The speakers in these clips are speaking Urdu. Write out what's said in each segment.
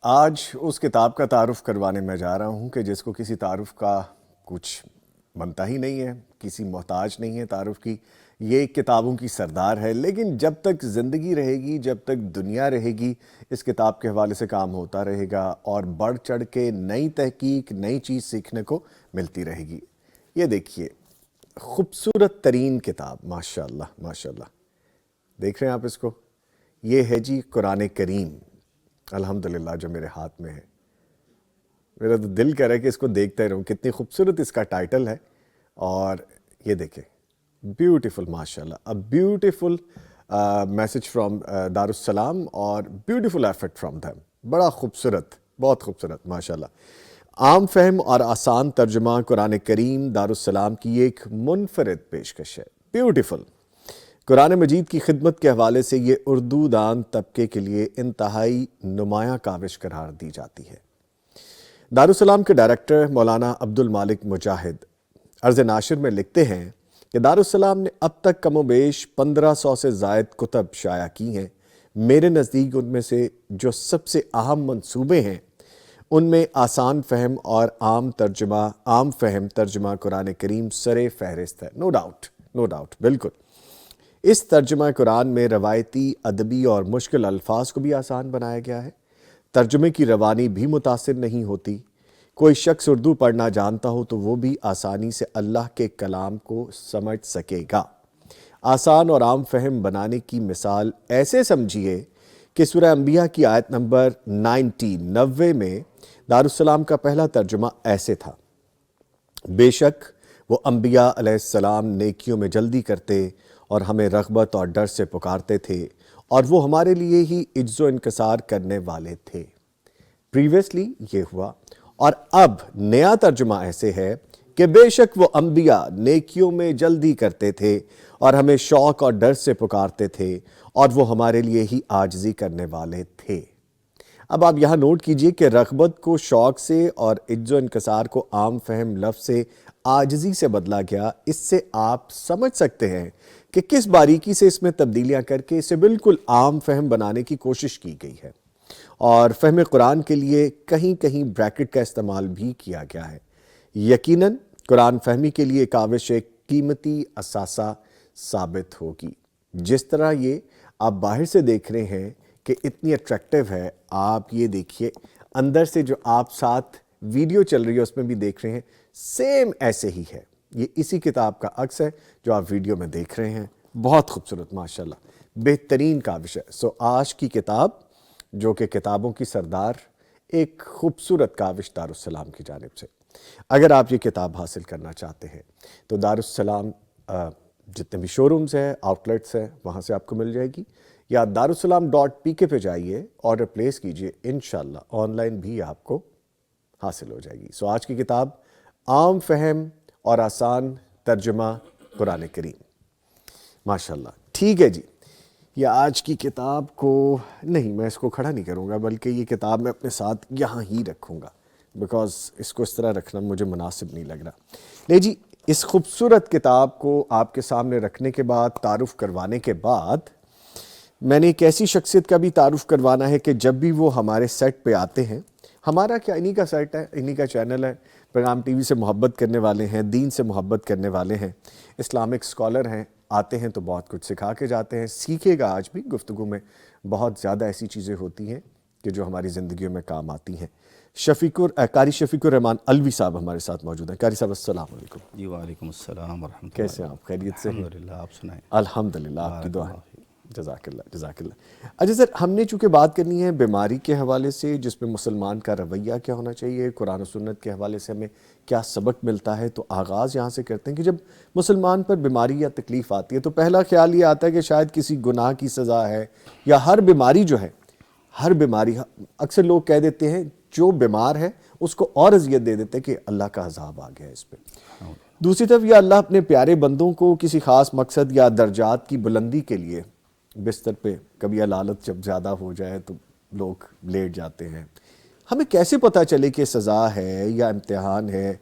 آج اس کتاب کا تعارف کروانے میں جا رہا ہوں کہ جس کو کسی تعارف کا کچھ بنتا ہی نہیں ہے، کسی محتاج نہیں ہے تعارف کی۔ یہ کتابوں کی سردار ہے، لیکن جب تک زندگی رہے گی، جب تک دنیا رہے گی، اس کتاب کے حوالے سے کام ہوتا رہے گا اور بڑھ چڑھ کے نئی تحقیق، نئی چیز سیکھنے کو ملتی رہے گی۔ یہ دیکھیے، خوبصورت ترین کتاب، ماشاءاللہ ماشاءاللہ، دیکھ رہے ہیں آپ اس کو؟ یہ ہے جی قرآن کریم، الحمدللہ، جو میرے ہاتھ میں ہے۔ میرا تو دل کر رہا ہے کہ اس کو دیکھتے رہوں، کتنی خوبصورت اس کا ٹائٹل ہے۔ اور یہ دیکھیں، بیوٹیفل، ماشاءاللہ، a beautiful میسج فرام دارالسلام اور بیوٹیفل ایفرٹ فرام them۔ بڑا خوبصورت، بہت خوبصورت، ماشاءاللہ۔ عام فہم اور آسان ترجمہ قرآن کریم دارالسلام کی ایک منفرد پیشکش ہے۔ بیوٹیفل۔ قرآن مجید کی خدمت کے حوالے سے یہ اردو دان طبقے کے لیے انتہائی نمایاں کاوش قرار دی جاتی ہے۔ دارالسلام کے ڈائریکٹر مولانا عبد المالک مجاہد عرض ناشر میں لکھتے ہیں کہ دارالسلام نے اب تک کم و بیش 1500 سے زائد کتب شائع کی ہیں۔ میرے نزدیک ان میں سے جو سب سے اہم منصوبے ہیں، ان میں آسان فہم اور عام فہم ترجمہ قرآن کریم سر فہرست ہے۔ نو ڈاؤٹ، بالکل۔ اس ترجمہ قرآن میں روایتی، ادبی اور مشکل الفاظ کو بھی آسان بنایا گیا ہے۔ ترجمے کی روانی بھی متاثر نہیں ہوتی۔ کوئی شخص اردو پڑھنا جانتا ہو تو وہ بھی آسانی سے اللہ کے کلام کو سمجھ سکے گا۔ آسان اور عام فہم بنانے کی مثال ایسے سمجھیے کہ سورہ انبیاء کی آیت نمبر 90 میں دارالسلام کا پہلا ترجمہ ایسے تھا: بے شک وہ انبیاء علیہ السلام نیکیوں میں جلدی کرتے اور ہمیں رغبت اور ڈر سے پکارتے تھے، اور وہ ہمارے لیے ہی عجز و انکسار کرنے والے تھے۔ پریویسلی یہ ہوا، اور اب نیا ترجمہ ایسے ہے کہ بے شک وہ انبیاء نیکیوں میں جلدی کرتے تھے اور ہمیں شوق اور ڈر سے پکارتے تھے، اور وہ ہمارے لیے ہی عاجزی کرنے والے تھے۔ اب آپ یہاں نوٹ کیجئے کہ رغبت کو شوق سے اور عجز و انکسار کو عام فہم لفظ سے عاجزی سے بدلا گیا۔ اس سے آپ سمجھ سکتے ہیں کہ کس باریکی سے اس میں تبدیلیاں کر کے اسے بالکل عام فہم بنانے کی کوشش کی گئی ہے، اور فہم قرآن کے لیے کہیں کہیں بریکٹ کا استعمال بھی کیا گیا ہے۔ یقیناً قرآن فہمی کے لیے کاوش ایک قیمتی اثاثہ ثابت ہوگی۔ جس طرح یہ آپ باہر سے دیکھ رہے ہیں کہ اتنی اٹریکٹیو ہے، آپ یہ دیکھیے اندر سے جو آپ ساتھ ویڈیو چل رہی ہے اس میں بھی دیکھ رہے ہیں، سیم ایسے ہی ہے۔ یہ اسی کتاب کا عکس ہے جو آپ ویڈیو میں دیکھ رہے ہیں۔ بہت خوبصورت، ماشاءاللہ، بہترین کاوش ہے۔ آج کی کتاب، جو کہ کتابوں کی سردار، ایک خوبصورت کاوش دارالسلام کی جانب سے۔ اگر آپ یہ کتاب حاصل کرنا چاہتے ہیں تو دارالسلام جتنے بھی شو رومز ہیں، آؤٹ لیٹس ہیں، وہاں سے آپ کو مل جائے گی، یا darussalam.pk پہ جائیے، آرڈر پلیس کیجئے، انشاءاللہ آن لائن بھی آپ کو حاصل ہو جائے گی۔ آج کی کتاب عام فہم اور آسان ترجمہ قرآن کریم، ماشاءاللہ۔ ٹھیک ہے جی، یہ آج کی کتاب کو نہیں، میں اس کو کھڑا نہیں کروں گا، بلکہ یہ کتاب میں اپنے ساتھ یہاں ہی رکھوں گا، بیکاز اس کو اس طرح رکھنا مجھے مناسب نہیں لگ رہا۔ نہیں جی، اس خوبصورت کتاب کو آپ کے سامنے رکھنے کے بعد، تعارف کروانے کے بعد، میں نے ایک ایسی شخصیت کا بھی تعارف کروانا ہے کہ جب بھی وہ ہمارے سیٹ پہ آتے ہیں، ہمارا کیا، انہی کا سیٹ ہے، انہی کا چینل ہے، پیغام ٹی وی سے محبت کرنے والے ہیں، دین سے محبت کرنے والے ہیں، اسلامک اسکالر ہیں، آتے ہیں تو بہت کچھ سکھا کے جاتے ہیں۔ سیکھے گا آج بھی، گفتگو میں بہت زیادہ ایسی چیزیں ہوتی ہیں کہ جو ہماری زندگیوں میں کام آتی ہیں۔ قاری شفیق الرحمان الوی صاحب ہمارے ساتھ موجود ہیں۔ قاری صاحب السلام علیکم۔ جی وعلیکم السلام ورحمۃ اللہ۔ کیسے ہیں آپ؟ خیریت سے ہیں؟ الحمدللہ، آپ سنائیں؟ الحمدللہ، آپ کی دعا ہے۔ جزاک اللہ، جزاک اللہ۔ اچھا سر، ہم نے چونکہ بات کرنی ہے بیماری کے حوالے سے، جس میں مسلمان کا رویہ کیا ہونا چاہیے، قرآن و سنت کے حوالے سے ہمیں کیا سبق ملتا ہے، تو آغاز یہاں سے کرتے ہیں کہ جب مسلمان پر بیماری یا تکلیف آتی ہے تو پہلا خیال یہ آتا ہے کہ شاید کسی گناہ کی سزا ہے، یا ہر بیماری جو ہے، ہر بیماری، اکثر لوگ کہہ دیتے ہیں جو بیمار ہے اس کو اور اذیت دے دیتے ہیں کہ اللہ کا عذاب آ گیا اس پہ۔ دوسری طرف یہ اللہ اپنے پیارے بندوں کو کسی خاص مقصد یا درجات کی بلندی کے لیے بستر پہ، کبھی علالت جب زیادہ ہو جائے تو لوگ لیٹ جاتے ہیں۔ ہمیں کیسے پتہ چلے کہ سزا ہے یا امتحان ہے،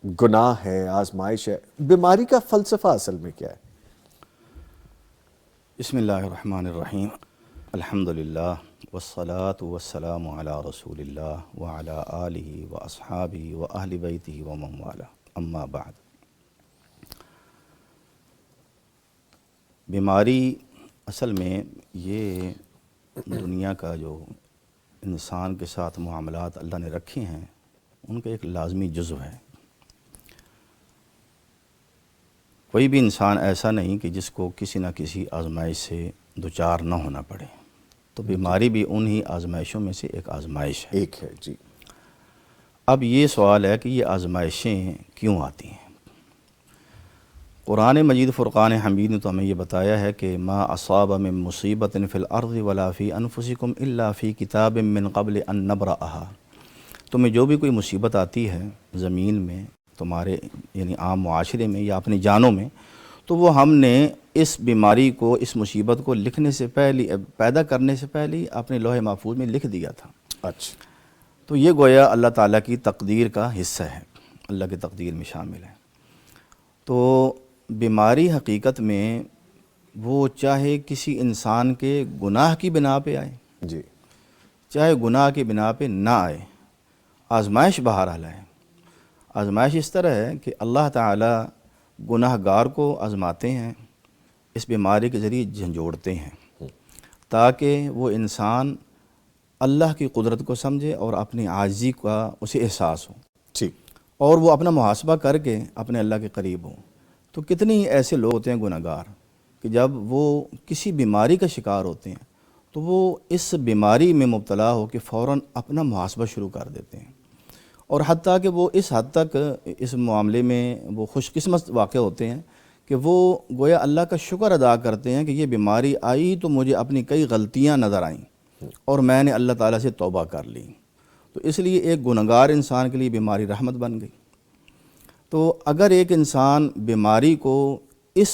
گناہ ہے، آزمائش ہے؟ بیماری کا فلسفہ اصل میں کیا ہے؟ بسم اللہ الرحمن الرحیم۔ الحمدللہ والصلاة والسلام علی رسول اللہ وعلی آلہ واصحابہ واہل بیتہ ومن والہ، اما بعد۔ بیماری اصل میں یہ دنیا کا جو انسان کے ساتھ معاملات اللہ نے رکھے ہیں ان کا ایک لازمی جزو ہے۔ کوئی بھی انسان ایسا نہیں کہ جس کو کسی نہ کسی آزمائش سے دوچار نہ ہونا پڑے، تو بیماری بھی انہی آزمائشوں میں سے ایک آزمائش ہے۔ ایک ہے جی۔ اب یہ سوال ہے کہ یہ آزمائشیں کیوں آتی ہیں؟ قرآن مجید فرقان حمید نے تو ہمیں یہ بتایا ہے کہ ما اصاب من مصیبت فی الارض ولا فی انفسکم الا فی کتاب من قبل ان نبرأها۔ تمہیں جو بھی کوئی مصیبت آتی ہے زمین میں، تمہارے یعنی عام معاشرے میں یا اپنی جانوں میں، تو وہ ہم نے اس بیماری کو، اس مصیبت کو لکھنے سے پہلے، پیدا کرنے سے پہلے اپنے لوح محفوظ میں لکھ دیا تھا۔ اچھا، تو یہ گویا اللہ تعالیٰ کی تقدیر کا حصہ ہے، اللہ کی تقدیر میں شامل ہے۔ تو بیماری حقیقت میں وہ چاہے کسی انسان کے گناہ کی بنا پہ آئے، جی چاہے گناہ کی بنا پہ نہ آئے، آزمائش بہرحال ہے۔ آزمائش اس طرح ہے کہ اللہ تعالیٰ گناہ گار کو آزماتے ہیں، اس بیماری کے ذریعے جھنجھوڑتے ہیں تاکہ وہ انسان اللہ کی قدرت کو سمجھے اور اپنی عاجزی کا اسے احساس ہو، ٹھیک، اور وہ اپنا محاسبہ کر کے اپنے اللہ کے قریب ہوں۔ تو کتنے ہی ایسے لوگ ہوتے ہیں گناہ گار کہ جب وہ کسی بیماری کا شکار ہوتے ہیں تو وہ اس بیماری میں مبتلا ہو کہ فوراً اپنا محاسبہ شروع کر دیتے ہیں، اور حتیٰ کہ وہ اس حد تک اس معاملے میں وہ خوش قسمت واقع ہوتے ہیں کہ وہ گویا اللہ کا شکر ادا کرتے ہیں کہ یہ بیماری آئی تو مجھے اپنی کئی غلطیاں نظر آئیں اور میں نے اللہ تعالیٰ سے توبہ کر لی۔ تو اس لیے ایک گنہگار انسان کے لیے بیماری رحمت بن گئی۔ تو اگر ایک انسان بیماری کو اس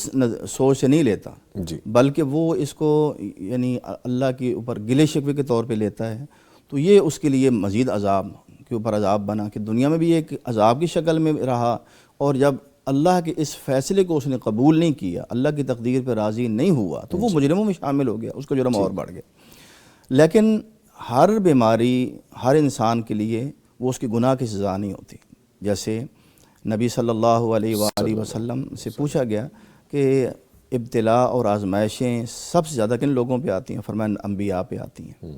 سوچ سے نہیں لیتا جی بلکہ وہ اس کو یعنی اللہ کے اوپر گلے شکوے کے طور پہ لیتا ہے، تو یہ اس کے لیے مزید عذاب کے اوپر عذاب بنا کہ دنیا میں بھی ایک عذاب کی شکل میں رہا، اور جب اللہ کے اس فیصلے کو اس نے قبول نہیں کیا، اللہ کی تقدیر پہ راضی نہیں ہوا، تو وہ مجرموں میں شامل ہو گیا، اس کا جرم اور بڑھ گیا۔ لیکن ہر بیماری ہر انسان کے لیے وہ اس کی گناہ کی سزا نہیں ہوتی۔ جیسے نبی صلی اللہ علیہ وآلہ وسلم سے پوچھا گیا کہ ابتلاء اور آزمائشیں سب سے زیادہ کن لوگوں پہ آتی ہیں؟ فرمایا انبیاء پہ آتی ہیں۔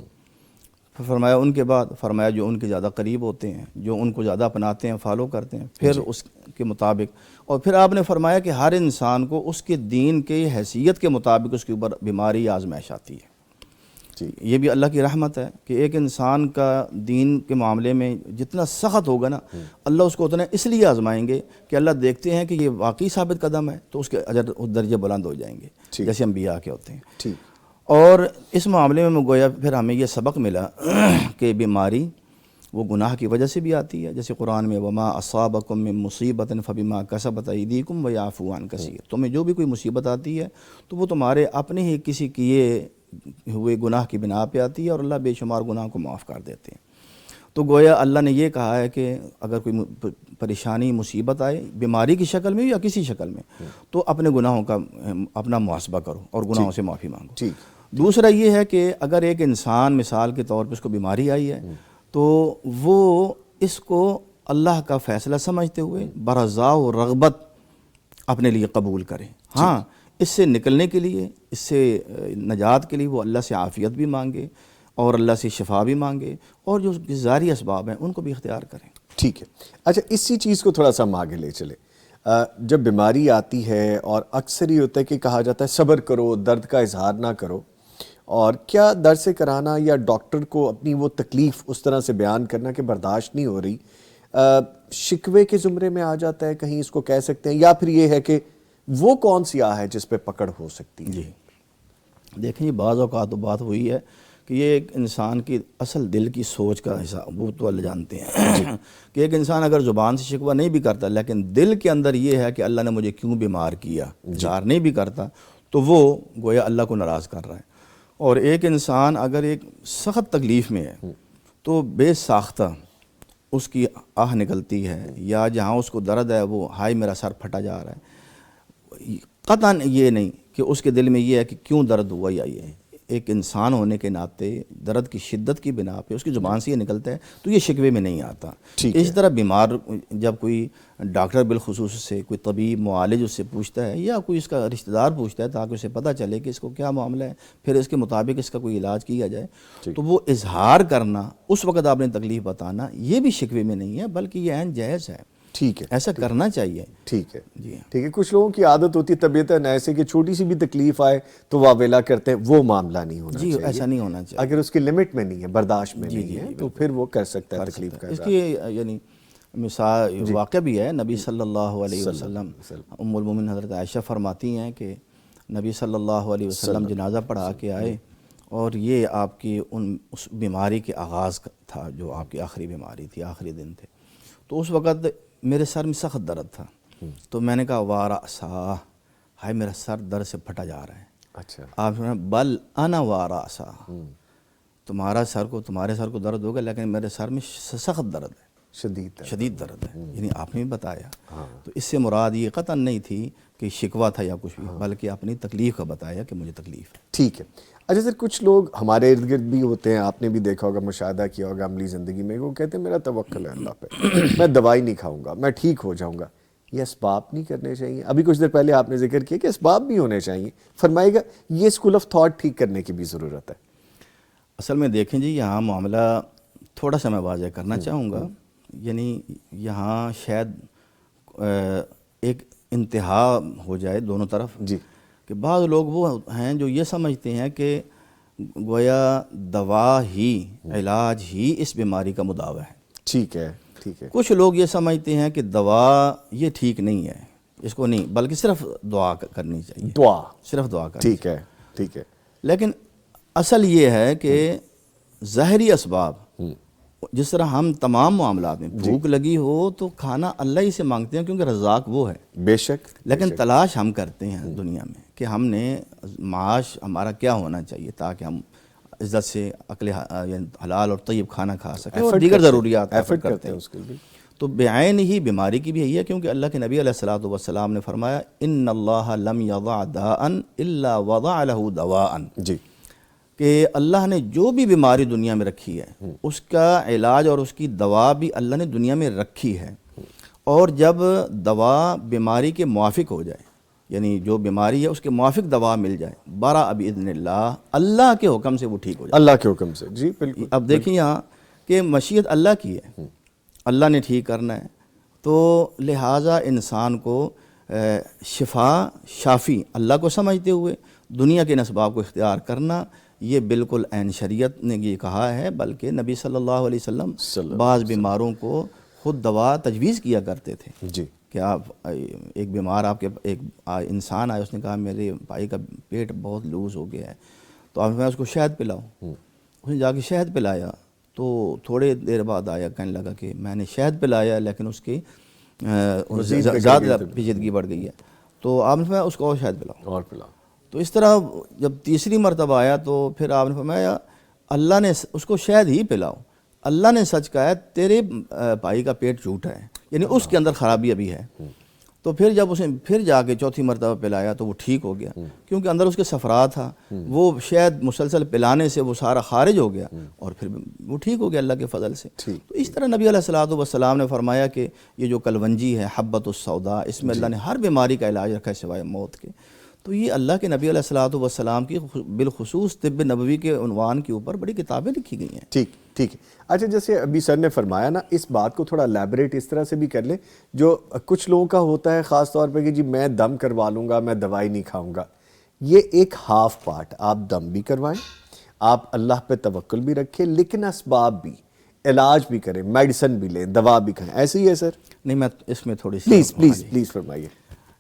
فرمایا ان کے بعد، فرمایا جو ان کے زیادہ قریب ہوتے ہیں، جو ان کو زیادہ اپناتے ہیں، فالو کرتے ہیں، پھر اس کے مطابق، اور پھر آپ نے فرمایا کہ ہر انسان کو اس کے دین کے حیثیت کے مطابق اس کے اوپر بیماری یا آزمائش آتی ہے۔ یہ بھی اللہ کی رحمت ہے کہ ایک انسان کا دین کے معاملے میں جتنا سخت ہوگا نا، اللہ اس کو اتنا اس لیے آزمائیں گے کہ اللہ دیکھتے ہیں کہ یہ واقعی ثابت قدم ہے تو اس کے اجر درجے بلند ہو جائیں گے، جیسے انبیاء کے ہوتے ہیں۔ اور اس معاملے میں گویا پھر ہمیں یہ سبق ملا کہ بیماری وہ گناہ کی وجہ سے بھی آتی ہے، جیسے قرآن میں وما اصابکم من مصیبت فبما کسبت ایدیکم ویعفو عن کثیر، تمہیں جو بھی کوئی مصیبت آتی ہے تو وہ تمہارے اپنے ہی کسی کیے ہوئے گناہ کی بنا پہ آتی ہے، اور اللہ بے شمار گناہ کو معاف کر دیتے ہیں۔ تو گویا اللہ نے یہ کہا ہے کہ اگر کوئی پریشانی مصیبت آئے بیماری کی شکل میں یا کسی شکل میں، تو اپنے گناہوں کا اپنا محاسبہ کرو اور گناہوں سے معافی مانگو۔ دوسرا یہ ہے کہ اگر ایک انسان مثال کے طور پہ اس کو بیماری آئی ہے تو وہ اس کو اللہ کا فیصلہ سمجھتے ہوئے برضا و رغبت اپنے لیے قبول کرے۔ ہاں، اس سے نکلنے کے لیے، اس سے نجات کے لیے وہ اللہ سے عافیت بھی مانگے اور اللہ سے شفا بھی مانگے، اور جو ظاہری اسباب ہیں ان کو بھی اختیار کریں۔ ٹھیک ہے، اچھا اسی چیز کو تھوڑا سا ہم آگے لے چلے۔ جب بیماری آتی ہے اور اکثر ہی ہوتا ہے کہ کہا جاتا ہے صبر کرو، درد کا اظہار نہ کرو، اور کیا درد سے کرانا یا ڈاکٹر کو اپنی وہ تکلیف اس طرح سے بیان کرنا کہ برداشت نہیں ہو رہی شکوے کے زمرے میں آ جاتا ہے، کہیں اس کو کہہ سکتے ہیں، یا پھر یہ ہے کہ وہ کون سی آہ ہے جس پہ پکڑ ہو سکتی ہے؟ جی دیکھیں، یہ بعض اوقات تو بات ہوئی ہے کہ یہ ایک انسان کی اصل دل کی سوچ کا حساب، وہ تو اللہ جانتے ہیں کہ ایک انسان اگر زبان سے شکوہ نہیں بھی کرتا لیکن دل کے اندر یہ ہے کہ اللہ نے مجھے کیوں بیمار کیا، اظہار نہیں بھی کرتا، تو وہ گویا اللہ کو ناراض کر رہا ہے۔ اور ایک انسان اگر ایک سخت تکلیف میں ہے تو بے ساختہ اس کی آہ نکلتی ہے، یا جہاں اس کو درد ہے وہ ہائے میرا سر پھٹا جا رہا ہے، قطعاً یہ نہیں کہ اس کے دل میں یہ ہے کہ کیوں درد ہوا یا یہ ہے، ایک انسان ہونے کے ناطے درد کی شدت کی بنا پہ اس کی زبان سے یہ نکلتا ہے تو یہ شکوے میں نہیں آتا. اسی طرح بیمار جب کوئی ڈاکٹر بالخصوص سے کوئی طبیب معالج اس سے پوچھتا ہے یا کوئی اس کا رشتہ دار پوچھتا ہے تاکہ اسے پتہ چلے کہ اس کو کیا معاملہ ہے، پھر اس کے مطابق اس کا کوئی علاج کیا جائے، تو وہ اظہار کرنا، اس وقت آپ نے تکلیف بتانا، یہ بھی شکوے میں نہیں ہے بلکہ یہ عین جائز ہے. ٹھیک ہے، ایسا کرنا چاہیے. ٹھیک ہے جی ٹھیک ہے. کچھ لوگوں کی عادت ہوتی ہے طبیعتاً ایسے کہ چھوٹی سی بھی تکلیف آئے تو واویلا کرتے ہیں، وہ معاملہ نہیں ہونا جی چاہیے. ایسا نہیں ہونا چاہیے. اگر اس کی لمٹ میں نہیں ہے، برداشت میں نہیں ہے، تو پھر وہ کر سکتا ہے تکلیف کا اس اظہار. کی یعنی مثال واقعہ بھی ہے. نبی صلی اللہ علیہ وسلم، ام المومنین حضرت عائشہ فرماتی ہیں کہ نبی صلی اللہ علیہ وسلم جنازہ پڑھا کے آئے اور یہ آپ کی اس بیماری کے آغاز تھا جو آپ کی آخری بیماری تھی، آخری دن تھے. تو اس وقت میرے سر میں سخت درد تھا، تو میں نے کہا وارأسا، ہائے میرا سر درد سے پھٹا جا رہا ہے. اچھا. آپ نے بل انا وارأسا، تمہارے سر کو درد ہوگا لیکن میرے سر میں سخت درد ہے، شدید درد ہے. یعنی آپ نے بھی بتایا. تو اس سے مراد یہ قطعاً نہیں تھی کہ شکوہ تھا یا کچھ بھی، بلکہ اپنی تکلیف کا بتایا کہ مجھے تکلیف ہے. ٹھیک ہے. اچھا سر، کچھ لوگ ہمارے ارد گرد بھی ہوتے ہیں، آپ نے بھی دیکھا ہوگا، مشاہدہ کیا ہوگا عملی زندگی میں، وہ کہتے ہیں میرا توکل ہے اللہ پہ، میں دوائی نہیں کھاؤں گا، میں ٹھیک ہو جاؤں گا. یہ اسباب نہیں کرنے چاہیے؟ ابھی کچھ دیر پہلے آپ نے ذکر کیا کہ اسباب بھی ہونے چاہیے. فرمائے گا یہ اسکول آف تھاٹ ٹھیک کرنے کی بھی ضرورت ہے. اصل میں دیکھیں جی، یہاں معاملہ تھوڑا سا میں واضح کرنا چاہوں گا. یعنی یہاں شاید ایک انتہا ہو جائے دونوں طرف، جی. کہ بعض لوگ وہ ہیں جو یہ سمجھتے ہیں کہ گویا دوا ہی، علاج ہی اس بیماری کا مداوع ہے. ٹھیک ہے، ٹھیک ہے. کچھ لوگ یہ سمجھتے ہیں کہ دوا یہ ٹھیک نہیں ہے، اس کو نہیں، بلکہ صرف دعا کرنی چاہیے، صرف دعا کرنی. ٹھیک ہے، ٹھیک ہے. لیکن اصل یہ ہے کہ ظاہری اسباب، جس طرح ہم تمام معاملات میں بھوک لگی ہو تو کھانا اللہ ہی سے مانگتے ہیں کیونکہ رزاق وہ ہے. بے شک. لیکن تلاش ہم کرتے ہیں دنیا میں کہ ہم نے معاش ہمارا کیا ہونا چاہیے تاکہ ہم عزت سے عقل حلال اور طیب کھانا کھا سکیں اور دیگر ضروریات ایفرٹ کرتے ہیں اس کے لیے. تو بعین ہی بیماری کی بھی یہی ہے، کیونکہ اللہ کے نبی علیہ الصلوۃ والسلام نے فرمایا ان اللہ لم یضع داء الا وضع له دواء. جی. کہ اللہ نے جو بھی بیماری دنیا میں رکھی ہے اس کا علاج اور اس کی دوا بھی اللہ نے دنیا میں رکھی ہے. اور جب دوا بیماری کے موافق ہو جائے، یعنی جو بیماری ہے اس کے موافق دوا مل جائے، برأ بإذن اللہ، اللہ کے حکم سے وہ ٹھیک ہو جائے. اللہ کے حکم سے. جی بالکل. اب دیکھیں یہاں کہ مشیت اللہ کی ہے، اللہ نے ٹھیک کرنا ہے، تو لہٰذا انسان کو شفا شافی اللہ کو سمجھتے ہوئے دنیا کے اسباب کو اختیار کرنا، یہ بالکل عین شریعت نے یہ کہا ہے. بلکہ نبی صلی اللہ علیہ وسلم بعض بیماروں کو خود دوا تجویز کیا کرتے تھے. جی. کہ آپ ایک بیمار، آپ کے ایک انسان آئے، اس نے کہا میرے بھائی کا پیٹ بہت لوز ہو گیا ہے، تو آپ میں اس کو شہد پلاؤں. اس نے جا کے شہد پلایا تو تھوڑے دیر بعد آیا، کہنے لگا کہ میں نے شہد پلایا لیکن اس کی زیادہ پیچیدگی بڑھ گئی ہے، تو آپ نے فرمایا اس کو اور شہد پلاؤ اور پلاؤ. تو اس طرح جب تیسری مرتبہ آیا تو پھر آپ نے فرمایا اللہ نے اس کو شہد ہی پلاؤ، اللہ نے سچ کہا ہے تیرے بھائی کا پیٹ جھوٹا ہے، یعنی اس کے اندر خرابی ابھی ہے. تو پھر جب اسے پھر جا کے چوتھی مرتبہ پلایا تو وہ ٹھیک ہو گیا، کیونکہ اندر اس کے صفرا تھا، وہ شاید مسلسل پلانے سے وہ سارا خارج ہو گیا اور پھر وہ ٹھیک ہو گیا اللہ کے فضل سے. تو اس طرح نبی علیہ الصلوۃ والسلام نے فرمایا کہ یہ جو کلونجی ہے، حبۃ السوداء، اس میں اللہ نے ہر بیماری کا علاج رکھا ہے سوائے موت کے. تو یہ اللہ کے نبی علیہ الصلوۃ والسلام کی بالخصوص طب نبوی کے عنوان کے اوپر بڑی کتابیں لکھی گئی ہیں. ٹھیک ٹھیک ہے. اچھا جیسے ابھی سر نے فرمایا نا، اس بات کو تھوڑا لیبریٹ اس طرح سے بھی کر لیں، جو کچھ لوگوں کا ہوتا ہے خاص طور پہ کہ جی میں دم کروا لوں گا، میں دوائی نہیں کھاؤں گا. یہ ایک ہاف پارٹ، آپ دم بھی کروائیں، آپ اللہ پہ توکل بھی رکھیں، لیکن اسباب بھی، علاج بھی کریں، میڈیسن بھی لیں، دوا بھی کھائیں. ایسے ہی ہے سر؟ نہیں، میں اس میں تھوڑی سی پلیز پلیز پلیز فرمائیے.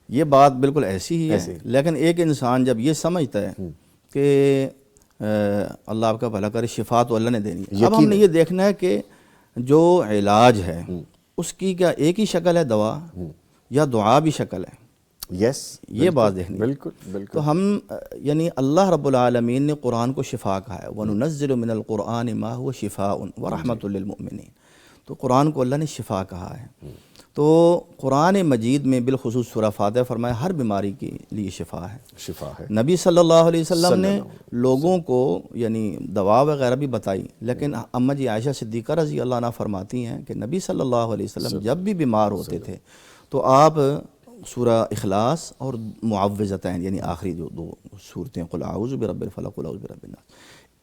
یہ بات بالکل ایسی ہی ہے، لیکن ایک انسان جب یہ سمجھتا ہے کہ اللہ آپ کا بھلا کرے، شفا تو اللہ نے دینی ہے، اب ہم نے یہ دیکھنا ہے کہ جو علاج ہے اس کی کیا ایک ہی شکل ہے دوا یا دعا بھی شکل ہے. یس، یہ بات دیکھنی. بالکل بالکل. تو ہم یعنی اللہ رب العالمین نے قرآن کو شفا کہا ہے، وَنُنَزِّلُ مِنَ الْقُرْآنِ مَا هُوَ شِفَاءٌ وَرَحْمَةٌ لِّلْمُؤْمِنِينَ. تو قرآن کو اللہ نے شفا کہا ہے. تو قرآن مجید میں بالخصوص سورہ فاتحہ فرمایا ہر بیماری کے لیے شفا ہے، شفا ہے۔ نبی صلی اللہ علیہ وسلم نے لوگوں کو یعنی دوا وغیرہ بھی بتائی، لیکن اماں جی عائشہ صدیقہ رضی اللہ عنہ فرماتی ہیں کہ نبی صلی اللہ علیہ وسلم جب بھی بیمار ہوتے تھے تو آپ سورہ اخلاص اور معوذتین یعنی آخری جو دو صورتیں قل اعوذ برب الفلق قل اعوذ برب الناس،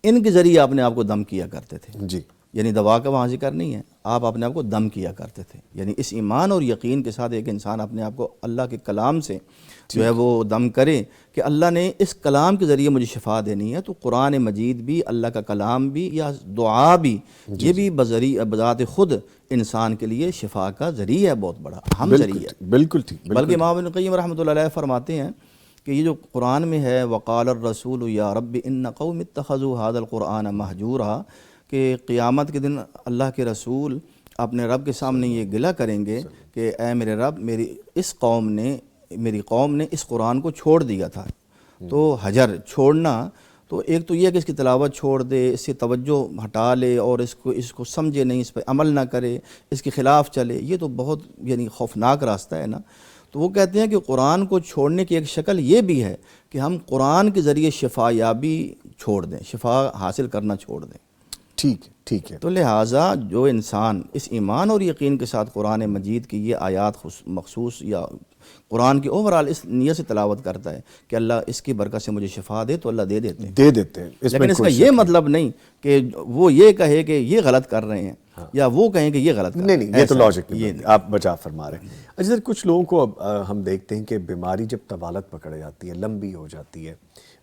ان کے ذریعے آپ نے آپ کو دم کیا کرتے تھے۔ جی، یعنی دوا کا وہاں ذکر نہیں ہے، آپ اپنے آپ کو دم کیا کرتے تھے۔ یعنی اس ایمان اور یقین کے ساتھ ایک انسان اپنے آپ کو اللہ کے کلام سے جو ہے وہ دم کرے کہ اللہ نے اس کلام کے ذریعے مجھے شفا دینی ہے، تو قرآن مجید بھی، اللہ کا کلام بھی، یا دعا بھی، یہ بھی بذات خود انسان کے لیے شفا کا ذریعہ ہے، بہت بڑا اہم ذریعہ ہے۔ بالکل ٹھیک۔ بلکہ امام ابن القیم رحمۃ اللہ علیہ فرماتے ہیں کہ یہ جو قرآن میں ہے وقال الرسول یا رب ان قوم اتخذوا هذا القرآن مہجورا، کہ قیامت کے دن اللہ کے رسول اپنے رب کے سامنے یہ گلہ کریں گے کہ اے میرے رب، میری قوم نے اس قرآن کو چھوڑ دیا تھا۔ تو حجر چھوڑنا تو ایک تو یہ کہ اس کی تلاوت چھوڑ دے، اس سے توجہ ہٹا لے اور اس کو سمجھے نہیں، اس پہ عمل نہ کرے، اس کے خلاف چلے، یہ تو بہت یعنی خوفناک راستہ ہے نا۔ تو وہ کہتے ہیں کہ قرآن کو چھوڑنے کی ایک شکل یہ بھی ہے کہ ہم قرآن کے ذریعے شفا یابی چھوڑ دیں، شفا حاصل کرنا چھوڑ دیں۔ ٹھیک ہے۔ تو لہٰذا جو انسان اس ایمان اور یقین کے ساتھ قرآن مجید کی یہ آیات مخصوص یا قرآن کی اوورال اس نیت سے تلاوت کرتا ہے کہ اللہ اس کی برکت سے مجھے شفا دے، تو اللہ دے دیتے ہیں۔ لیکن اس کا یہ مطلب نہیں کہ وہ یہ کہے کہ یہ غلط کر رہے ہیں یا وہ کہیں کہ یہ غلط کر رہے ہیں۔ نہیں، یہ تو لاجک نہیں، آپ بچا فرما رہے ہیں۔ اچھا سر، کچھ لوگوں کو ہم دیکھتے ہیں کہ بیماری جب طوالت پکڑ جاتی ہے، لمبی ہو جاتی ہے،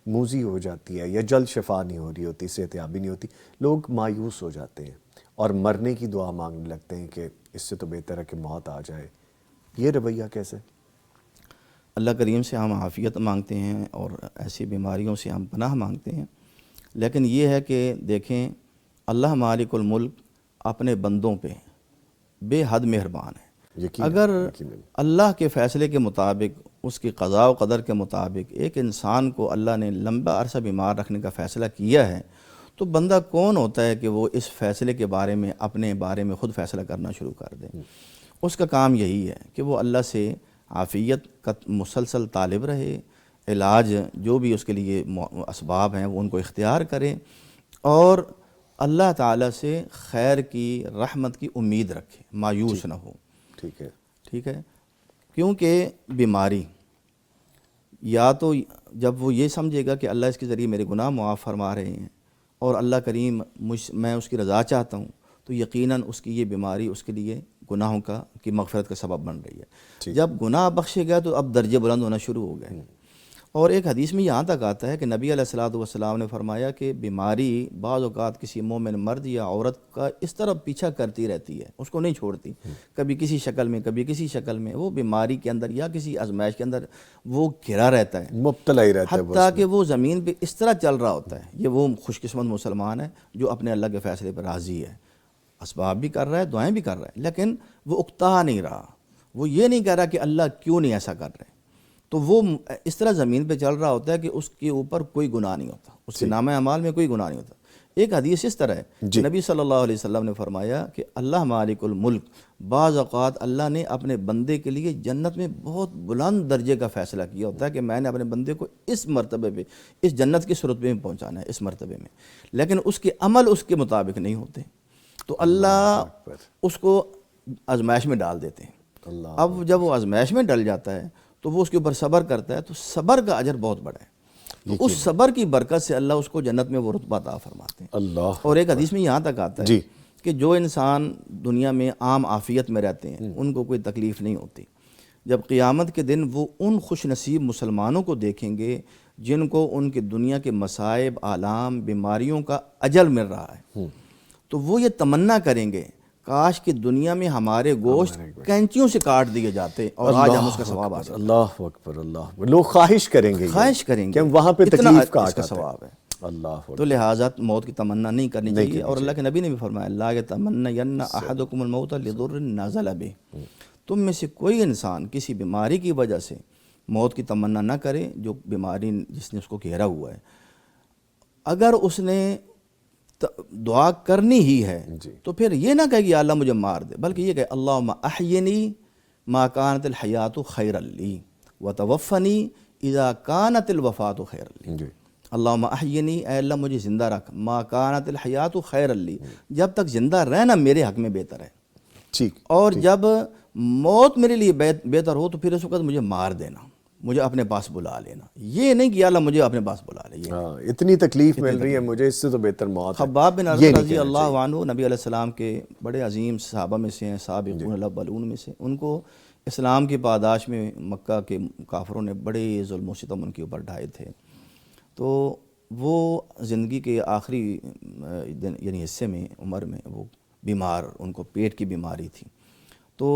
موذی ہو جاتی ہے، یا جلد شفا نہیں ہو رہی ہوتی، صحت یابی نہیں ہوتی، لوگ مایوس ہو جاتے ہیں اور مرنے کی دعا مانگنے لگتے ہیں کہ اس سے تو بہتر ہے کہ موت آ جائے۔ یہ رویہ کیسے؟ اللہ کریم سے ہم عافیت مانگتے ہیں اور ایسی بیماریوں سے ہم پناہ مانگتے ہیں، لیکن یہ ہے کہ دیکھیں اللہ مالک الملک اپنے بندوں پہ بے حد مہربان ہے۔ اگر اللہ کے فیصلے کے مطابق، اس کی قضاء و قدر کے مطابق ایک انسان کو اللہ نے لمبا عرصہ بیمار رکھنے کا فیصلہ کیا ہے، تو بندہ کون ہوتا ہے کہ وہ اس فیصلے کے بارے میں اپنے بارے میں خود فیصلہ کرنا شروع کر دے؟ اس کا کام یہی ہے کہ وہ اللہ سے عافیت کا مسلسل طالب رہے، علاج جو بھی اس کے لیے اسباب ہیں وہ ان کو اختیار کرے، اور اللہ تعالیٰ سے خیر کی، رحمت کی امید رکھے، مایوس نہ ہو۔ ٹھیک ہے، کیونکہ بیماری یا تو جب وہ یہ سمجھے گا کہ اللہ اس کے ذریعے میرے گناہ معاف فرما رہے ہیں اور اللہ کریم میں اس کی رضا چاہتا ہوں، تو یقیناً اس کی یہ بیماری اس کے لیے گناہوں کی مغفرت کا سبب بن رہی ہے۔ جب گناہ بخشے گیا تو اب درجے بلند ہونا شروع ہو گئے۔ اور ایک حدیث میں یہاں تک آتا ہے کہ نبی علیہ الصلوۃ والسلام نے فرمایا کہ بیماری بعض اوقات کسی مومن مرد یا عورت کا اس طرح پیچھا کرتی رہتی ہے، اس کو نہیں چھوڑتی، کبھی کسی شکل میں، کبھی کسی شکل میں، وہ بیماری کے اندر یا کسی آزمائش کے اندر وہ گھرا رہتا ہے، مبتلا ہی رہتا ہے، حتیٰ کہ وہ زمین پہ اس طرح چل رہا ہوتا ہے۔ یہ وہ خوش قسمت مسلمان ہے جو اپنے اللہ کے فیصلے پر راضی ہے، اسباب بھی کر رہا ہے، دعائیں بھی کر رہا ہے، لیکن وہ اکتا نہیں رہا، وہ یہ نہیں کہہ رہا کہ اللہ کیوں نہیں ایسا کر رہے، تو وہ اس طرح زمین پہ چل رہا ہوتا ہے کہ اس کے اوپر کوئی گناہ نہیں ہوتا، اس کے نامہ اعمال میں کوئی گناہ نہیں ہوتا۔ ایک حدیث اس طرح ہے کہ نبی صلی اللہ علیہ وسلم نے فرمایا کہ اللہ مالک الملک بعض اوقات اللہ نے اپنے بندے کے لیے جنت میں بہت بلند درجے کا فیصلہ کیا ہوتا ہے کہ میں نے اپنے بندے کو اس مرتبے پہ، اس جنت کے رتبے میں پہنچانا ہے، اس مرتبے میں، لیکن اس کے عمل اس کے مطابق نہیں ہوتے، تو اللہ اس کو آزمائش میں ڈال دیتے ہیں۔ اب جب وہ آزمائش میں ڈل جاتا ہے تو وہ اس کے اوپر صبر کرتا ہے، تو صبر کا اجر بہت بڑا ہے، تو اس صبر کی برکت سے اللہ اس کو جنت میں وہ رتبہ عطا فرماتے ہیں۔ اور ایک حدیث میں یہاں تک آتا ہے کہ جو انسان دنیا میں عام عافیت میں رہتے ہیں ان کو کوئی تکلیف نہیں ہوتی، جب قیامت کے دن وہ ان خوش نصیب مسلمانوں کو دیکھیں گے جن کو ان کے دنیا کے مصائب، آلام، بیماریوں کا اجل مل رہا ہے، تو وہ یہ تمنا کریں گے کاش کہ دنیا میں ہمارے گوشت کینچیوں سے کاٹ دیے جاتے اور آج ہم اس کا ثواب حاصل۔ اللہ اکبر، اللہ اکبر، لوگ خواہش کریں گے کہ ہم وہاں پہ تکلیف کا ثواب ہے۔ اللہ، تو لہٰذا موت کی تمنا نہیں کرنی چاہیے، اور اللہ کے نبی نے بھی فرمایا لا یتمنین احدکم الموت لضر نزل بہ، تم میں سے کوئی انسان کسی بیماری کی وجہ سے موت کی تمنا نہ کرے، جو بیماری جس نے اس کو گھیرا ہوا ہے۔ اگر اس نے دعا کرنی ہی ہے تو پھر یہ نہ کہے کہ یا اللہ مجھے مار دے، بلکہ یہ کہ اللہم احینی ما کانت الحیات خیر لی وتوفنی اذا کانت الوفات خیر لی، جی اللہم احینی، اے اللہ مجھے زندہ رکھ، ما کانت الحیات خیر لی، جب تک زندہ رہنا میرے حق میں بہتر ہے، ٹھیک. اور جب موت میرے لیے بہتر ہو تو پھر اس وقت مجھے مار دینا، مجھے اپنے پاس بلا لینا، یہ نہیں کہ یا اللہ مجھے اپنے پاس بلا لے. یہ ہاں اتنی تکلیف مل رہی ہے مجھے، اس سے تو بہتر موت ہے. خباب بن یہ ارد نہیں رضی کہنا اللہ چاہیے. عنہ نبی علیہ السلام کے بڑے عظیم صحابہ میں سے ہیں، سابقون الاولون میں سے. ان کو اسلام کی پاداش میں مکہ کے کافروں نے بڑے ظلم و ستم ان کے اوپر ڈھائے تھے. تو وہ زندگی کے آخری یعنی حصے میں عمر میں وہ بیمار، ان کو پیٹ کی بیماری تھی. تو